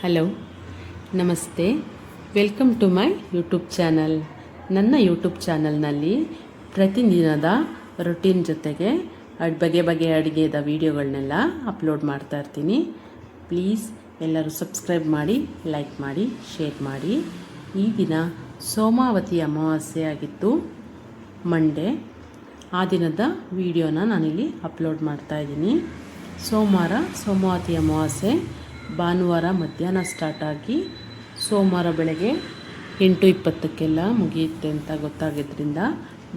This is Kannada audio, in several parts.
ಹಲೋ, ನಮಸ್ತೆ. Welcome to my YouTube channel. ನನ್ನ ಯೂಟ್ಯೂಬ್ ಚಾನಲ್ನಲ್ಲಿ ಪ್ರತಿದಿನದ ರೊಟೀನ್ ಜೊತೆಗೆ ಬಗೆಯ ಅಡುಗೆದ ವೀಡಿಯೋಗಳನ್ನೆಲ್ಲ ಅಪ್ಲೋಡ್ ಮಾಡ್ತಾ ಇರ್ತೀನಿ. ಪ್ಲೀಸ್ ಎಲ್ಲರೂ ಸಬ್ಸ್ಕ್ರೈಬ್ ಮಾಡಿ, ಲೈಕ್ ಮಾಡಿ, ಶೇರ್ ಮಾಡಿ. ಈ ದಿನ ಸೋಮಾವತಿ ಅಮಾವಾಸ್ಯೆ ಆಗಿತ್ತು, ಮಂಡೇ. ಆ ದಿನದ ವೀಡಿಯೋನ ನಾನಿಲ್ಲಿ ಅಪ್ಲೋಡ್ ಮಾಡ್ತಾ ಇದ್ದೀನಿ. ಸೋಮವಾತಿ ಅಮಾವಾಸ್ಯೆ ಭಾನುವಾರ ಮಧ್ಯಾಹ್ನ ಸ್ಟಾರ್ಟ್ ಆಗಿ ಸೋಮವಾರ ಬೆಳಗ್ಗೆ 8:20 ಮುಗಿಯುತ್ತೆ ಅಂತ ಗೊತ್ತಾಗಿದ್ದರಿಂದ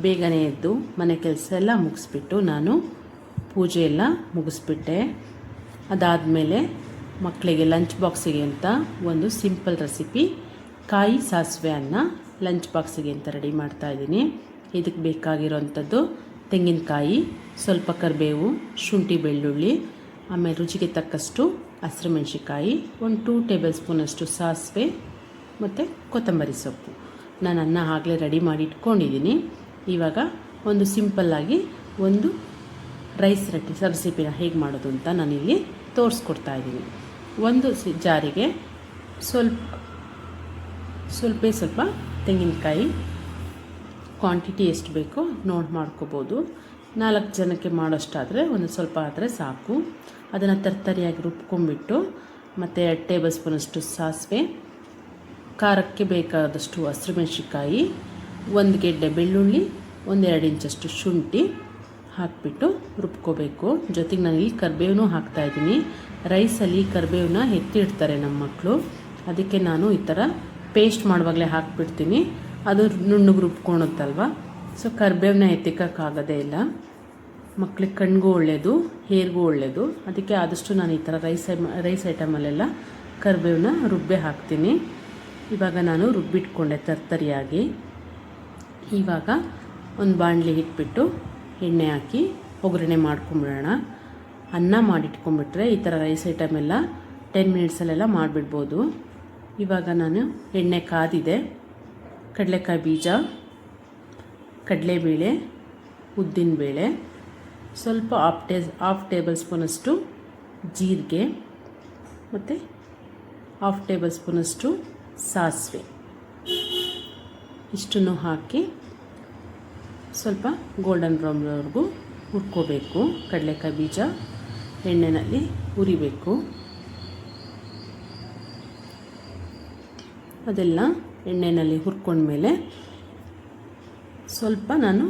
ಬೇಗನೆ ಎದ್ದು ಮನೆ ಕೆಲಸ ಎಲ್ಲ ಮುಗಿಸ್ಬಿಟ್ಟು ನಾನು ಪೂಜೆ ಎಲ್ಲ ಮುಗಿಸ್ಬಿಟ್ಟೆ. ಅದಾದಮೇಲೆ ಮಕ್ಕಳಿಗೆ ಲಂಚ್ ಬಾಕ್ಸಿಗೆ ಅಂತ ಒಂದು ಸಿಂಪಲ್ ರೆಸಿಪಿ ಕಾಯಿ ಸಾಸಿವೆ ಅನ್ನ ಲಂಚ್ ಬಾಕ್ಸಿಗೆ ಅಂತ ರೆಡಿ ಮಾಡ್ತಾಯಿದ್ದೀನಿ. ಇದಕ್ಕೆ ಬೇಕಾಗಿರೋವಂಥದ್ದು ತೆಂಗಿನಕಾಯಿ, ಸ್ವಲ್ಪ ಕರಿಬೇವು, ಶುಂಠಿ ಬೆಳ್ಳುಳ್ಳಿ, ಆಮೇಲೆ ರುಚಿಗೆ ತಕ್ಕಷ್ಟು ಹಸಿರು ಮೆಣಸಿಕಾಯಿ, ಒಂದು 2 ಟೇಬಲ್ ಸ್ಪೂನಷ್ಟು ಸಾಸಿವೆ ಮತ್ತು ಕೊತ್ತಂಬರಿ ಸೊಪ್ಪು. ನಾನು ಅನ್ನ ಆಗಲೇ ರೆಡಿ ಮಾಡಿ ಇಟ್ಕೊಂಡಿದ್ದೀನಿ. ಇವಾಗ ಒಂದು ಸಿಂಪಲ್ಲಾಗಿ ಒಂದು ರೈಸ್ ರೆಸಿಪಿನ ಹೇಗೆ ಮಾಡೋದು ಅಂತ ನಾನಿಲ್ಲಿ ತೋರಿಸ್ಕೊಡ್ತಾ ಇದ್ದೀನಿ. ಒಂದು ಜಾರಿಗೆ ಸ್ವಲ್ಪ ತೆಂಗಿನಕಾಯಿ, ಕ್ವಾಂಟಿಟಿ ಎಷ್ಟು ಬೇಕೋ ನೋಡಿ ಮಾಡ್ಕೋಬೋದು. 4 ಜನಕ್ಕೆ ಮಾಡೋಷ್ಟಾದರೆ ಒಂದು ಸ್ವಲ್ಪ ಆದರೆ ಸಾಕು. ಅದನ್ನು ತರ್ತರಿಯಾಗಿ ರುಬ್ಕೊಂಡ್ಬಿಟ್ಟು ಮತ್ತು 2 ಟೇಬಲ್ ಸ್ಪೂನಷ್ಟು ಸಾಸಿವೆ, ಖಾರಕ್ಕೆ ಬೇಕಾದಷ್ಟು ಹಸಿರು ಮೆಣಸಿಕಾಯಿ, 1 ಗೆಡ್ಡೆ ಬೆಳ್ಳುಳ್ಳಿ, 1-2 ಇಂಚಷ್ಟು ಶುಂಠಿ ಹಾಕಿಬಿಟ್ಟು ರುಬ್ಕೋಬೇಕು. ಜೊತೆಗೆ ನಾನಿಲ್ಲಿ ಕರಿಬೇವನ್ನೂ ಹಾಕ್ತಾಯಿದ್ದೀನಿ. ರೈಸಲ್ಲಿ ಕರಿಬೇವನ್ನ ಎತ್ತಿಡ್ತಾರೆ ನಮ್ಮ ಮಕ್ಕಳು, ಅದಕ್ಕೆ ನಾನು ಈ ಥರ ಪೇಸ್ಟ್ ಮಾಡುವಾಗಲೇ ಹಾಕಿಬಿಡ್ತೀನಿ. ಅದು ನುಣ್ಣಗೆ ರುಬ್ಕೊಳುತ್ತಲ್ವ, ಸೊ ಕರಿಬೇವನ್ನ ಎತ್ತಿಕ್ಕಾಗೋದೇ ಇಲ್ಲ. ಮಕ್ಕಳಿಗೆ ಕಣ್ಣಿಗೂ ಒಳ್ಳೆಯದು, ಹೇರ್ಗೂ ಒಳ್ಳೆಯದು. ಅದಕ್ಕೆ ಆದಷ್ಟು ನಾನು ಈ ಥರ ರೈಸ್ ಐಟಮಲ್ಲೆಲ್ಲ ಕರಿಬೇವನ್ನ ರುಬ್ಬೆ ಹಾಕ್ತೀನಿ. ಇವಾಗ ನಾನು ರುಬ್ಬಿಟ್ಕೊಂಡೆ ತರ್ತರಿಯಾಗಿ. ಇವಾಗ ಒಂದು ಬಾಣಲಿ ಇಟ್ಬಿಟ್ಟು ಎಣ್ಣೆ ಹಾಕಿ ಒಗ್ಗರಣೆ ಮಾಡ್ಕೊಂಬಿಡೋಣ. ಅನ್ನ ಮಾಡಿಟ್ಕೊಂಡ್ಬಿಟ್ರೆ ಈ ಥರ ರೈಸ್ ಐಟಮೆಲ್ಲ 10 ಮಿನಿಟ್ಸಲ್ಲೆಲ್ಲ ಮಾಡಿಬಿಡ್ಬೋದು. ಇವಾಗ ನಾನು ಎಣ್ಣೆ ಕಾದಿದೆ. ಕಡಲೆಕಾಯಿ ಬೀಜ, ಕಡಲೆಬೇಳೆ, ಉದ್ದಿನಬೇಳೆ, ಸ್ವಲ್ಪ ಹಾಫ್ ಟೇಬಲ್ ಸ್ಪೂನಷ್ಟು ಜೀರಿಗೆ ಮತ್ತು ಹಾಫ್ ಟೇಬಲ್ ಸ್ಪೂನಷ್ಟು ಸಾಸಿವೆ, ಇಷ್ಟನ್ನು ಹಾಕಿ ಸ್ವಲ್ಪ ಗೋಲ್ಡನ್ ಬ್ರೌನ್ವರೆಗೂ ಹುರ್ಕೋಬೇಕು. ಕಡಲೆಕಾಯಿ ಬೀಜ ಎಣ್ಣೆಯಲ್ಲಿ ಹುರಿಬೇಕು. ಅದೆಲ್ಲ ಎಣ್ಣೆಯಲ್ಲಿ ಹುರ್ಕೊಂಡ್ಮೇಲೆ ಸ್ವಲ್ಪ ನಾನು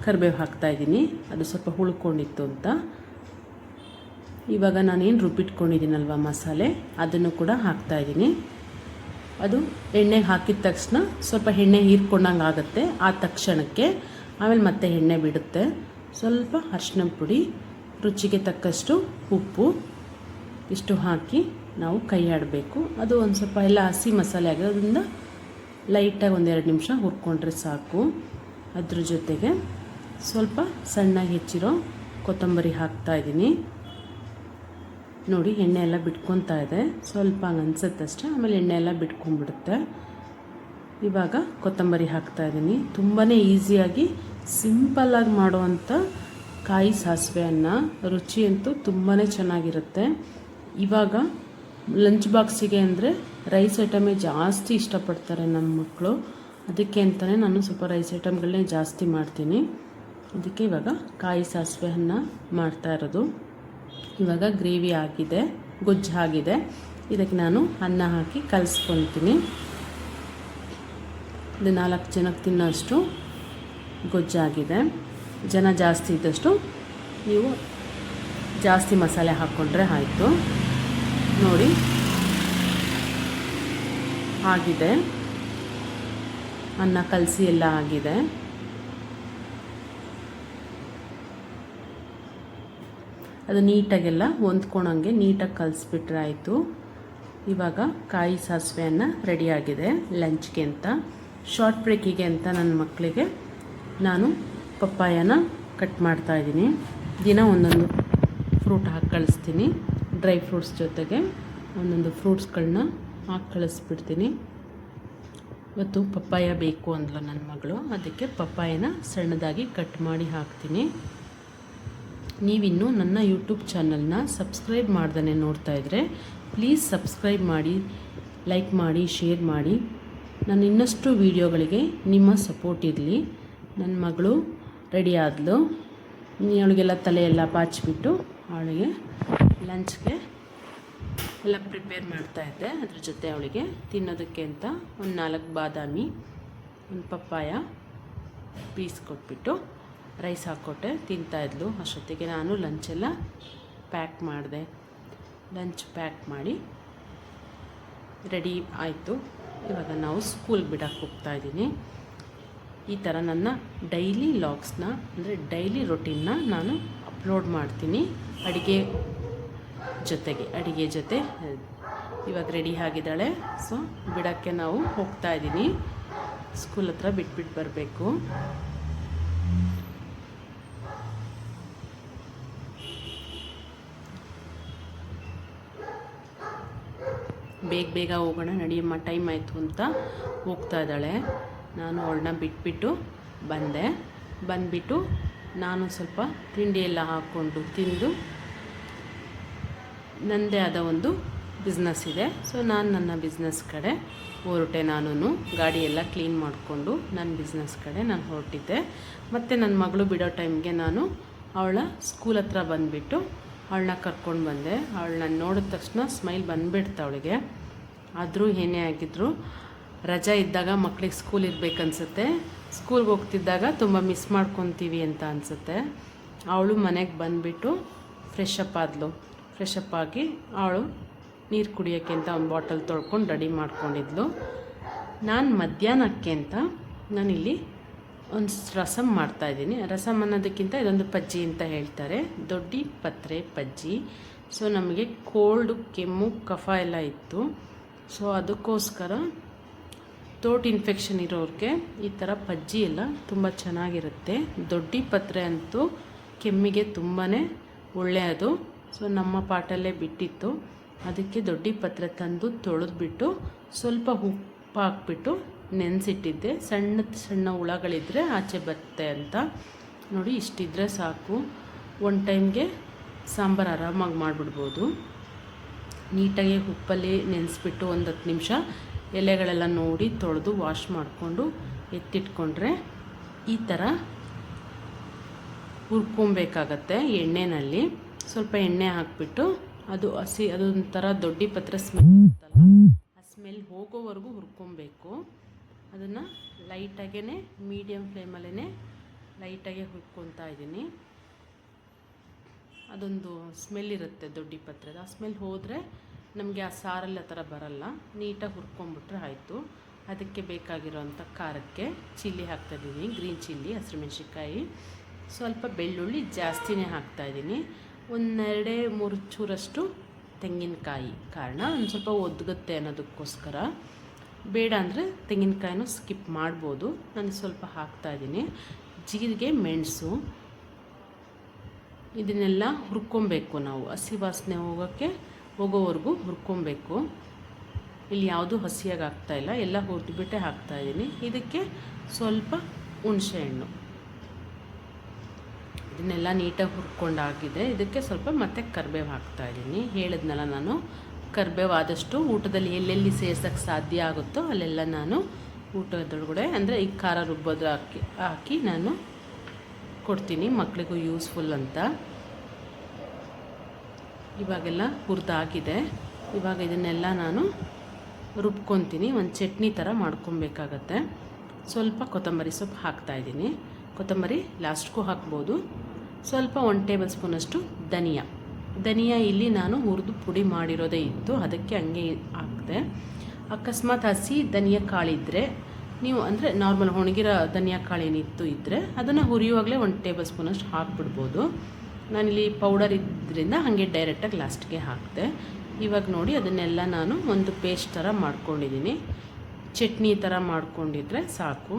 ಕರಿಬೇವು ಹಾಕ್ತಾಯಿದ್ದೀನಿ, ಅದು ಸ್ವಲ್ಪ ಹುಳ್ಕೊಂಡಿತ್ತು ಅಂತ. ಇವಾಗ ನಾನೇನು ರುಬ್ಬಿಟ್ಕೊಂಡಿದ್ದೀನಲ್ವ ಮಸಾಲೆ, ಅದನ್ನು ಕೂಡ ಹಾಕ್ತಾಯಿದ್ದೀನಿ. ಅದು ಎಣ್ಣೆಗೆ ಹಾಕಿದ ತಕ್ಷಣ ಸ್ವಲ್ಪ ಎಣ್ಣೆ ಹೀರ್ಕೊಂಡಂಗೆ ಆಗುತ್ತೆ. ಆ ತಕ್ಷಣಕ್ಕೆ ಆಮೇಲೆ ಮತ್ತೆ ಎಣ್ಣೆ ಬಿಡುತ್ತೆ. ಸ್ವಲ್ಪ ಅರಿಶಿನ ಪುಡಿ, ರುಚಿಗೆ ತಕ್ಕಷ್ಟು ಉಪ್ಪು, ಇಷ್ಟು ಹಾಕಿ ನಾವು ಕೈ ಆಡಬೇಕು. ಅದು ಒಂದು ಸ್ವಲ್ಪ ಎಲ್ಲ ಹಸಿ ಮಸಾಲೆ ಆಗಿರೋದ್ರಿಂದ ಲೈಟಾಗಿ 1-2 ನಿಮಿಷ ಹುರ್ಕೊಂಡ್ರೆ ಸಾಕು. ಅದ್ರ ಜೊತೆಗೆ ಸ್ವಲ್ಪ ಸಣ್ಣಗೆ ಹೆಚ್ಚಿರೋ ಕೊತ್ತಂಬರಿ ಹಾಕ್ತಾಯಿದ್ದೀನಿ. ನೋಡಿ, ಎಣ್ಣೆ ಎಲ್ಲ ಬಿಟ್ಕೊತಾ ಇದೆ, ಸ್ವಲ್ಪ ಹಂಗೆ ಅನಿಸುತ್ತಷ್ಟೇ, ಆಮೇಲೆ ಎಣ್ಣೆ ಎಲ್ಲ ಬಿಟ್ಕೊಂಡ್ಬಿಡುತ್ತೆ. ಇವಾಗ ಕೊತ್ತಂಬರಿ ಹಾಕ್ತಾಯಿದ್ದೀನಿ. ತುಂಬಾ ಈಸಿಯಾಗಿ ಸಿಂಪಲ್ಲಾಗಿ ಮಾಡುವಂಥ ಕಾಯಿ ಸಾಸಿವೆ ಅನ್ನ, ರುಚಿ ಅಂತೂ ತುಂಬಾ ಚೆನ್ನಾಗಿರುತ್ತೆ. ಇವಾಗ ಲಂಚ್ ಬಾಕ್ಸಿಗೆ ಅಂದರೆ ರೈಸ್ ಐಟಮೇ ಜಾಸ್ತಿ ಇಷ್ಟಪಡ್ತಾರೆ ನಮ್ಮ ಮಕ್ಕಳು. ಅದಕ್ಕೆ ಅಂತಲೇ ನಾನು ಸ್ವಲ್ಪ ರೈಸ್ ಐಟಮ್ಗಳನ್ನೇ ಜಾಸ್ತಿ ಮಾಡ್ತೀನಿ. ಅದಕ್ಕೆ ಇವಾಗ ಕಾಯಿ ಸಾಸಿವೆ ಅನ್ನ ಮಾಡ್ತಾ ಇರೋದು. ಇವಾಗ ಗ್ರೇವಿ ಆಗಿದೆ, ಗೊಜ್ಜು ಆಗಿದೆ. ಇದಕ್ಕೆ ನಾನು ಅನ್ನ ಹಾಕಿ ಕಲಿಸ್ಕೊಳ್ತೀನಿ. ಇದು 4 ಜನಕ್ಕೆ ತಿನ್ನೋಷ್ಟು ಗೊಜ್ಜಾಗಿದೆ. ಜನ ಜಾಸ್ತಿ ಇದ್ದಷ್ಟು ನೀವು ಜಾಸ್ತಿ ಮಸಾಲೆ ಹಾಕ್ಕೊಂಡ್ರೆ ಆಯಿತು. ನೋಡಿ, ಆಗಿದೆ, ಅನ್ನ ಕಲಸಿ ಎಲ್ಲ ಆಗಿದೆ. ಅದು ನೀಟಾಗೆಲ್ಲ ಹೊಂದ್ಕೊಳಂಗೆ ನೀಟಾಗಿ ಕಲಿಸ್ಬಿಟ್ರೆ ಆಯಿತು. ಇವಾಗ ಕಾಯಿ ಸಾಸಿವೆ ಅನ್ನ ರೆಡಿಯಾಗಿದೆ ಲಂಚ್ಗೆ ಅಂತ. ಶಾರ್ಟ್ ಬ್ರೇಕಿಗೆ ಅಂತ ನನ್ನ ಮಕ್ಕಳಿಗೆ ನಾನು ಪಪ್ಪಾಯನ ಕಟ್ ಮಾಡ್ತಾಯಿದ್ದೀನಿ. ದಿನ ಒಂದೊಂದು ಫ್ರೂಟ್ ಹಾಕಿ ಕಳಿಸ್ತೀನಿ. ಡ್ರೈ ಫ್ರೂಟ್ಸ್ ಜೊತೆಗೆ ಒಂದೊಂದು ಫ್ರೂಟ್ಸ್ಗಳನ್ನ ಹಾಕಿ ಕಳಿಸ್ಬಿಡ್ತೀನಿ. ಇವತ್ತು ಪಪ್ಪಾಯ ಬೇಕು ಅಂದ್ಲು ನನ್ನ ಮಗಳು, ಅದಕ್ಕೆ ಪಪ್ಪಾಯನ ಸಣ್ಣದಾಗಿ ಕಟ್ ಮಾಡಿ ಹಾಕ್ತೀನಿ. ನೀವಿನ್ನೂ ನನ್ನ ಯೂಟ್ಯೂಬ್ ಚಾನಲ್ನ ಸಬ್ಸ್ಕ್ರೈಬ್ ಮಾಡ್ದೇ ನೋಡ್ತಾ ಇದ್ದರೆ ಪ್ಲೀಸ್ ಸಬ್ಸ್ಕ್ರೈಬ್ ಮಾಡಿ, ಲೈಕ್ ಮಾಡಿ, ಶೇರ್ ಮಾಡಿ. ನಾನು ಇನ್ನಷ್ಟು ವೀಡಿಯೋಗಳಿಗೆ ನಿಮ್ಮ ಸಪೋರ್ಟ್ ಇರಲಿ. ನನ್ನ ಮಗಳು ರೆಡಿ ಆದಳು. ಅವಳಿಗೆಲ್ಲ ತಲೆಯೆಲ್ಲ ಬಾಚಿಬಿಟ್ಟು ಅವಳಿಗೆ ಲಂಚ್ಗೆ ಎಲ್ಲ ಪ್ರಿಪೇರ್ ಮಾಡ್ತಾಯಿದ್ದೆ. ಅದ್ರ ಜೊತೆ ಅವಳಿಗೆ ತಿನ್ನೋದಕ್ಕೆ ಅಂತ ಒಂದು 4 ಬಾದಾಮಿ, ಒಂದು ಪಪ್ಪಾಯ ಪೀಸ್ ಕೊಟ್ಬಿಟ್ಟು ರೈಸ್ ಹಾಕ್ಕೊಟ್ಟೆ, ತಿಂತಾಯಿದ್ಲು. ಅಷ್ಟೊತ್ತಿಗೆ ನಾನು ಲಂಚೆಲ್ಲ ಪ್ಯಾಕ್ ಮಾಡಿದೆ. ಲಂಚ್ ಪ್ಯಾಕ್ ಮಾಡಿ ರೆಡಿ ಆಯಿತು. ಇವಾಗ ನಾವು ಸ್ಕೂಲ್ಗೆ ಬಿಡೋಕ್ಕೆ ಹೋಗ್ತಾಯಿದ್ದೀನಿ. ಈ ಥರ ನನ್ನ ಡೈಲಿ ಲಾಗ್ಸ್ನ ಅಂದರೆ ಡೈಲಿ ರೊಟೀನ್ನ ನಾನು ಅಪ್ಲೋಡ್ ಮಾಡ್ತೀನಿ ಅಡುಗೆ ಜೊತೆ. ಇವಾಗ ರೆಡಿ ಆಗಿದ್ದಾಳೆ. ಸೊ ಬಿಡೋಕ್ಕೆ ನಾವು ಹೋಗ್ತಾಯಿದ್ದೀನಿ. ಸ್ಕೂಲ್ ಹತ್ರ ಬಿಟ್ಬಿಟ್ಟು ಬರಬೇಕು. ಬೇಗ ಹೋಗೋಣ ನಡಿಯಮ್ಮ, ಟೈಮ್ ಆಯಿತು ಅಂತ ಹೋಗ್ತಾ ಇದ್ದಾಳೆ. ನಾನು ಅವಳನ್ನ ಬಿಟ್ಬಿಟ್ಟು ಬಂದುಬಿಟ್ಟು ನಾನು ಸ್ವಲ್ಪ ತಿಂಡಿ ಎಲ್ಲ ಹಾಕ್ಕೊಂಡು ತಿಂದು, ನನ್ನದೇ ಆದ ಒಂದು ಬಿಸ್ನೆಸ್ ಇದೆ. ಸೊ ನಾನು ನನ್ನ ಬಿಸ್ನೆಸ್ ಕಡೆ ಹೊರಟೆ. ನಾನು ಗಾಡಿ ಎಲ್ಲ ಕ್ಲೀನ್ ಮಾಡಿಕೊಂಡು ನನ್ನ ಬಿಸ್ನೆಸ್ ಕಡೆ ನಾನು ಹೊರಟಿದ್ದೆ. ಮತ್ತು ನನ್ನ ಮಗಳು ಬಿಡೋ ಟೈಮ್ಗೆ ನಾನು ಅವಳ ಸ್ಕೂಲ್ ಹತ್ರ ಬಂದುಬಿಟ್ಟು ಅವಳನ್ನ ಕರ್ಕೊಂಡು ಬಂದೆ. ಅವಳನ್ನ ನೋಡಿದ ತಕ್ಷಣ ಸ್ಮೈಲ್ ಬಂದುಬಿಡ್ತು ಅವಳಿಗೆ. ಆದರೂ ಏನೇ ಆಗಿದ್ರು ರಜಾ ಇದ್ದಾಗ ಮಕ್ಳಿಗೆ ಸ್ಕೂಲ್ ಇರಬೇಕನ್ಸುತ್ತೆ. ಸ್ಕೂಲ್ಗೆ ಹೋಗ್ತಿದ್ದಾಗ ತುಂಬ ಮಿಸ್ ಮಾಡ್ಕೊತೀವಿ ಅಂತ ಅನಿಸುತ್ತೆ. ಅವಳು ಮನೆಗೆ ಬಂದುಬಿಟ್ಟು ಫ್ರೆಶ್ ಅಪ್ ಆಗಿ ಅವಳು ನೀರು ಕುಡಿಯೋಕ್ಕೆ ಅಂತ ಒಂದು ಬಾಟಲ್ ತೊಳ್ಕೊಂಡು ರೆಡಿ ಮಾಡ್ಕೊಂಡಿದ್ಲು. ನಾನು ಮಧ್ಯಾಹ್ನಕ್ಕೆ ಅಂತ ನಾನಿಲ್ಲಿ ಒಂದು ರಸಮ್ ಮಾಡ್ತಾಯಿದ್ದೀನಿ. ರಸಮ್ ಅನ್ನೋದಕ್ಕಿಂತ ಇದೊಂದು ಪಜ್ಜಿ ಅಂತ ಹೇಳ್ತಾರೆ, ದೊಡ್ಡಿ ಪತ್ರೆ ಪಜ್ಜಿ. ಸೊ ನಮಗೆ ಕೋಲ್ಡು, ಕೆಮ್ಮು, ಕಫ ಎಲ್ಲ ಇತ್ತು. ಸೊ ಅದಕ್ಕೋಸ್ಕರ ಥ್ರೋಟ್ ಇನ್ಫೆಕ್ಷನ್ ಇರೋರಿಗೆ ಈ ಥರ ಪಜ್ಜಿ ಎಲ್ಲ ತುಂಬ ಚೆನ್ನಾಗಿರುತ್ತೆ. ದೊಡ್ಡಿ ಪತ್ರೆ ಅಂತೂ ಕೆಮ್ಮಿಗೆ ತುಂಬಾ ಒಳ್ಳೆಯದು. ಸೊ ನಮ್ಮ ಪಾಟಲ್ಲೇ ಬಿಟ್ಟಿತ್ತು, ಅದಕ್ಕೆ ದೊಡ್ಡಿ ಪತ್ರೆ ತಂದು ತೊಳೆದ್ಬಿಟ್ಟು ಸ್ವಲ್ಪ ಉಪ್ಪು ಹಾಕ್ಬಿಟ್ಟು ನೆನೆಸಿಟ್ಟಿದ್ದೆ. ಸಣ್ಣ ಹುಳಗಳಿದ್ದರೆ ಆಚೆ ಬರುತ್ತೆ ಅಂತ. ನೋಡಿ, ಇಷ್ಟಿದ್ರೆ ಸಾಕು. ಒಂದು ಟೈಮ್ಗೆ ಸಾಂಬಾರು ಆರಾಮಾಗಿ ಮಾಡಿಬಿಡ್ಬೋದು. ನೀಟಾಗಿ ಉಪ್ಪಲ್ಲಿ ನೆನೆಸ್ಬಿಟ್ಟು ಒಂದು 10 ನಿಮಿಷ ಎಲೆಗಳೆಲ್ಲ ನೋಡಿ ತೊಳೆದು ವಾಶ್ ಮಾಡಿಕೊಂಡು ಎತ್ತಿಟ್ಕೊಂಡ್ರೆ ಈ ಥರ ಹುರ್ಕೊಬೇಕಾಗತ್ತೆ. ಎಣ್ಣೆಯಲ್ಲಿ ಸ್ವಲ್ಪ ಎಣ್ಣೆ ಹಾಕಿಬಿಟ್ಟು ಅದೊಂಥರ ದೊಡ್ಡಿ ಪತ್ರೆ ಸ್ಮೆಲ್ ಇರುತ್ತಲ್ಲ, ಆ ಸ್ಮೆಲ್ ಹೋಗೋವರೆಗೂ ಹುರ್ಕೊಬೇಕು. ಅದನ್ನು ಲೈಟಾಗೇ ಮೀಡಿಯಮ್ ಫ್ಲೇಮಲ್ಲೇ ಲೈಟಾಗೆ ಹುರ್ಕೊತಾ ಇದ್ದೀನಿ. ಅದೊಂದು ಸ್ಮೆಲ್ ಇರುತ್ತೆ ದೊಡ್ಡಿ ಪತ್ರೆದು. ಆ ಸ್ಮೆಲ್ ಹೋದರೆ ನಮಗೆ ಆ ಸಾರೆಲ್ಲ ಥರ ಬರಲ್ಲ. ನೀಟಾಗಿ ಹುರ್ಕೊಂಬಿಟ್ರೆ ಆಯಿತು. ಅದಕ್ಕೆ ಬೇಕಾಗಿರೋಂಥ ಖಾರಕ್ಕೆ ಚಿಲ್ಲಿ ಹಾಕ್ತಾಯಿದ್ದೀನಿ, ಗ್ರೀನ್ ಚಿಲ್ಲಿ, ಹಸಿರುಮೆಣ್ಸಿನ್ಕಾಯಿ, ಸ್ವಲ್ಪ ಬೆಳ್ಳುಳ್ಳಿ ಜಾಸ್ತಿನೇ ಹಾಕ್ತಾಯಿದ್ದೀನಿ. 1-2-3 ಚೂರಷ್ಟು ತೆಂಗಿನಕಾಯಿ. ಕಾರಣ ಒಂದು ಸ್ವಲ್ಪ ಒದಗುತ್ತೆ ಅನ್ನೋದಕ್ಕೋಸ್ಕರ. ಬೇಡ ಅಂದರೆ ತೆಂಗಿನಕಾಯಿನೂ ಸ್ಕಿಪ್ ಮಾಡ್ಬೋದು. ನಾನು ಸ್ವಲ್ಪ ಹಾಕ್ತಾಯಿದ್ದೀನಿ. ಜೀರಿಗೆ, ಮೆಣಸು, ಇದನ್ನೆಲ್ಲ ಹುರ್ಕೊಬೇಕು ನಾವು. ಹಸಿ ವಾಸನೆ ಹೋಗೋವರೆಗೂ ಹುರ್ಕೊಬೇಕು. ಇಲ್ಲಿ ಯಾವುದೂ ಹಸಿಯಾಗಿ ಹಾಕ್ತಾಯಿಲ್ಲ, ಎಲ್ಲ ಹುರಿದ್ಬಿಟ್ಟೆ ಹಾಕ್ತಾಯಿದ್ದೀನಿ. ಇದಕ್ಕೆ ಸ್ವಲ್ಪ ಹುಣಸೆಹಣ್ಣು, ಇದನ್ನೆಲ್ಲ ನೀಟಾಗಿ ಹುರ್ಕೊಂಡಾಗಿದೆ. ಇದಕ್ಕೆ ಸ್ವಲ್ಪ ಮತ್ತೆ ಕರಿಬೇವು ಹಾಕ್ತಾಯಿದ್ದೀನಿ. ಹೇಳಿದ್ನಲ್ಲ ನಾನು, ಕರಿಬೇವು ಆದಷ್ಟು ಊಟದಲ್ಲಿ ಎಲ್ಲೆಲ್ಲಿ ಸೇರ್ಸೋಕ್ಕೆ ಸಾಧ್ಯ ಆಗುತ್ತೋ ಅಲ್ಲೆಲ್ಲ ನಾನು ಊಟದೊಳಗಡೆ, ಅಂದರೆ ಈ ಖಾರ ರುಬ್ಬೋದು ಹಾಕಿ ನಾನು ಕೊಡ್ತೀನಿ, ಮಕ್ಕಳಿಗೂ ಯೂಸ್ಫುಲ್ ಅಂತ. ಇವಾಗೆಲ್ಲ ಹುರಿದಾಗಿದೆ. ಇವಾಗ ಇದನ್ನೆಲ್ಲ ನಾನು ರುಬ್ಕೊತೀನಿ. ಒಂದು ಚಟ್ನಿ ಥರ ಮಾಡ್ಕೊಬೇಕಾಗತ್ತೆ. ಸ್ವಲ್ಪ ಕೊತ್ತಂಬರಿ ಸೊಪ್ಪು ಹಾಕ್ತಾಯಿದ್ದೀನಿ. ಕೊತ್ತಂಬರಿ ಲಾಸ್ಟ್ಗೂ ಹಾಕ್ಬೋದು. ಸ್ವಲ್ಪ 1 ಟೇಬಲ್ ಸ್ಪೂನಷ್ಟು ಧನಿಯಾ ಇಲ್ಲಿ ನಾನು ಹುರಿದು ಪುಡಿ ಮಾಡಿರೋದೇ ಇತ್ತು, ಅದಕ್ಕೆ ಹಂಗೆ ಹಾಕಿದೆ. ಅಕಸ್ಮಾತ್ ಹಸಿ ಧನಿಯಾ ಕಾಳಿದ್ದರೆ ನೀವು, ಅಂದರೆ ನಾರ್ಮಲ್ ಒಣಗಿರೋ ಧನಿಯಾ ಕಾಳು ಏನಿತ್ತು ಇದ್ದರೆ ಅದನ್ನು ಹುರಿಯುವಾಗಲೇ 1 ಟೇಬಲ್ ಸ್ಪೂನಷ್ಟು ಹಾಕ್ಬಿಡ್ಬೋದು. ನಾನಿಲ್ಲಿ ಪೌಡರ್ ಇದ್ದರಿಂದ ಹಾಗೆ ಡೈರೆಕ್ಟಾಗಿ ಲಾಸ್ಟ್ಗೆ ಹಾಕಿದೆ. ಇವಾಗ ನೋಡಿ, ಅದನ್ನೆಲ್ಲ ನಾನು ಒಂದು ಪೇಸ್ಟ್ ಥರ ಮಾಡ್ಕೊಂಡಿದ್ದೀನಿ. ಚಟ್ನಿ ಥರ ಮಾಡ್ಕೊಂಡಿದ್ರೆ ಸಾಕು.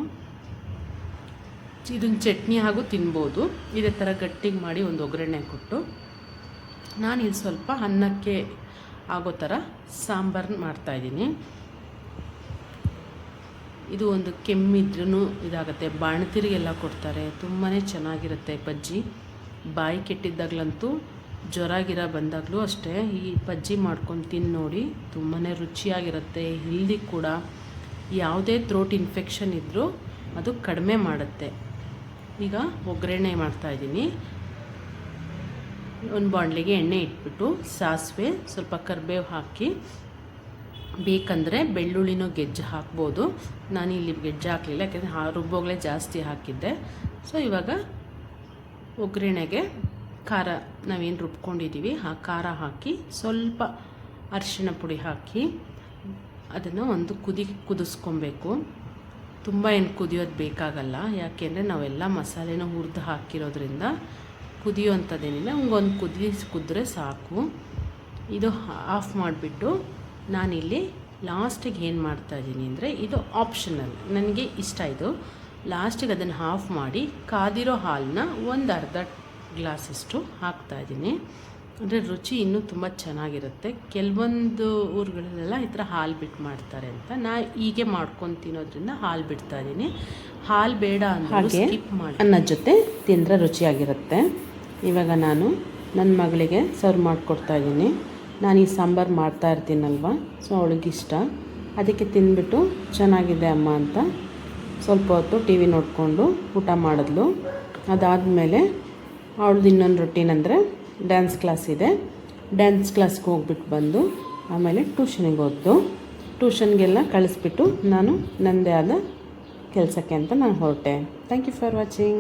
ಇದನ್ನು ಚಟ್ನಿ ಹಾಗೂ ತಿನ್ಬೋದು. ಇದೇ ಥರ ಗಟ್ಟಿಗೆ ಮಾಡಿ ಒಂದು ಒಗ್ಗರಣೆ ಕೊಟ್ಟು ನಾನಿಲ್ಲಿ ಸ್ವಲ್ಪ ಅನ್ನಕ್ಕೆ ಆಗೋ ಥರ ಸಾಂಬಾರು ಮಾಡ್ತಾಯಿದ್ದೀನಿ. ಇದು ಒಂದು ಕೆಮ್ಮಿದ್ರೂ ಇದಾಗುತ್ತೆ. ಬಾಣತಿರಿಗೆಲ್ಲ ಕೊಡ್ತಾರೆ, ತುಂಬಾ ಚೆನ್ನಾಗಿರುತ್ತೆ ಬಜ್ಜಿ. ಬಾಯಿ ಕೆಟ್ಟಿದ್ದಾಗಲಂತೂ ಜ್ವರ ಗಿರ ಬಂದಾಗಲೂ ಅಷ್ಟೇ ಈ ಬಜ್ಜಿ ಮಾಡ್ಕೊಂಡು ತಿಂದು ನೋಡಿ, ತುಂಬಾ ರುಚಿಯಾಗಿರುತ್ತೆ. ಹೆಲ್ದಿ ಕೂಡ. ಯಾವುದೇ ಥ್ರೋಟ್ ಇನ್ಫೆಕ್ಷನ್ ಇದ್ದರೂ ಅದು ಕಡಿಮೆ ಮಾಡುತ್ತೆ. ಈಗ ಒಗ್ಗರಣೆ ಮಾಡ್ತಾಯಿದ್ದೀನಿ. ಒಂದು ಬಾಣಲೆಗೆ ಎಣ್ಣೆ ಇಟ್ಬಿಟ್ಟು ಸಾಸಿವೆ, ಸ್ವಲ್ಪ ಕರಿಬೇವು ಹಾಕಿ, ಬೇಕಂದರೆ ಬೆಳ್ಳುಳ್ಳಿನೂ ಗೆಜ್ಜೆ ಹಾಕ್ಬೋದು. ನಾನು ಇಲ್ಲಿ ಗೆಜ್ಜೆ ಹಾಕಲಿಲ್ಲ, ಯಾಕೆಂದರೆ ರುಬ್ಬೋಗಲೇ ಜಾಸ್ತಿ ಹಾಕಿದ್ದೆ. ಸೊ ಇವಾಗ ಒಗ್ಗರಣೆಗೆ ಖಾರ, ನಾವೇನು ರುಬ್ಕೊಂಡಿದ್ದೀವಿ ಆ ಖಾರ ಹಾಕಿ, ಸ್ವಲ್ಪ ಅರಿಶಿಣ ಪುಡಿ ಹಾಕಿ ಅದನ್ನು ಒಂದು ಕುದಿಸ್ಕೊಬೇಕು. ತುಂಬ ಏನು ಕುದಿಯೋದು ಬೇಕಾಗಲ್ಲ, ಯಾಕೆಂದರೆ ನಾವೆಲ್ಲ ಮಸಾಲೆನ ಹುರಿದು ಹಾಕಿರೋದ್ರಿಂದ ಕುದಿಯೋವಂಥದ್ದೇನಿಲ್ಲ. ಒಂದು ಕುದ್ರೆ ಸಾಕು. ಇದು ಆಫ್ ಮಾಡಿಬಿಟ್ಟು ನಾನಿಲ್ಲಿ ಲಾಸ್ಟಿಗೆ ಏನು ಮಾಡ್ತಾಯಿದ್ದೀನಿ ಅಂದರೆ, ಇದು ಆಪ್ಷನಲ್, ನನಗೆ ಇಷ್ಟ. ಇದು ಲಾಸ್ಟಿಗೆ ಅದನ್ನು ಆಫ್ ಮಾಡಿ ಕಾದಿರೋ ಹಾಲನ್ನ ಒಂದು ಅರ್ಧ ಗ್ಲಾಸಷ್ಟು ಹಾಕ್ತಾಯಿದ್ದೀನಿ. ಅಂದರೆ ರುಚಿ ಇನ್ನೂ ತುಂಬ ಚೆನ್ನಾಗಿರುತ್ತೆ. ಕೆಲವೊಂದು ಊರುಗಳಲ್ಲೆಲ್ಲ ಈ ಥರ ಹಾಲು ಬಿಟ್ಟು ಮಾಡ್ತಾರೆ ಅಂತ, ನಾ ಹೀಗೆ ಮಾಡ್ಕೊಂಡು ತಿನ್ನೋದ್ರಿಂದ ಹಾಲು ಬಿಡ್ತಾಯಿದ್ದೀನಿ. ಹಾಲು ಬೇಡ ಅಂದರೆ ಸ್ಕಿಪ್ ಮಾಡಿ ಅನ್ನೋದ ಜೊತೆ ತಿಂದರೆ ರುಚಿಯಾಗಿರುತ್ತೆ. ಇವಾಗ ನಾನು ನನ್ನ ಮಗಳಿಗೆ ಸರ್ವ್ ಮಾಡಿಕೊಡ್ತಾಯಿದ್ದೀನಿ. ನಾನು ಈ ಸಾಂಬಾರು ಮಾಡ್ತಾ ಇರ್ತೀನಲ್ವ, ಸೊ ಅವಳಿಗಿಷ್ಟ. ಅದಕ್ಕೆ ತಿಂದ್ಬಿಟ್ಟು ಚೆನ್ನಾಗಿದೆ ಅಮ್ಮ ಅಂತ ಸ್ವಲ್ಪ ಹೊತ್ತು ಟಿ ವಿ ನೋಡಿಕೊಂಡು ಊಟ ಮಾಡಿದ್ಲು. ಅದಾದಮೇಲೆ ಅವಳದು ಇನ್ನೊಂದು ರೊಟೀನ್ ಅಂದರೆ ಡ್ಯಾನ್ಸ್ ಕ್ಲಾಸ್ ಇದೆ. ಡ್ಯಾನ್ಸ್ ಕ್ಲಾಸ್ಗೆ ಹೋಗ್ಬಿಟ್ಟು ಬಂದು ಆಮೇಲೆ ಟ್ಯೂಷನಿಗೆ ಹೋದ್ದು. ಟ್ಯೂಷನ್ಗೆಲ್ಲ ಕಳಿಸ್ಬಿಟ್ಟು ನಾನು ನನ್ನದೇ ಆದ ಕೆಲಸಕ್ಕೆ ಅಂತ ನಾನು ಹೊರಟೆ. Thank you for watching.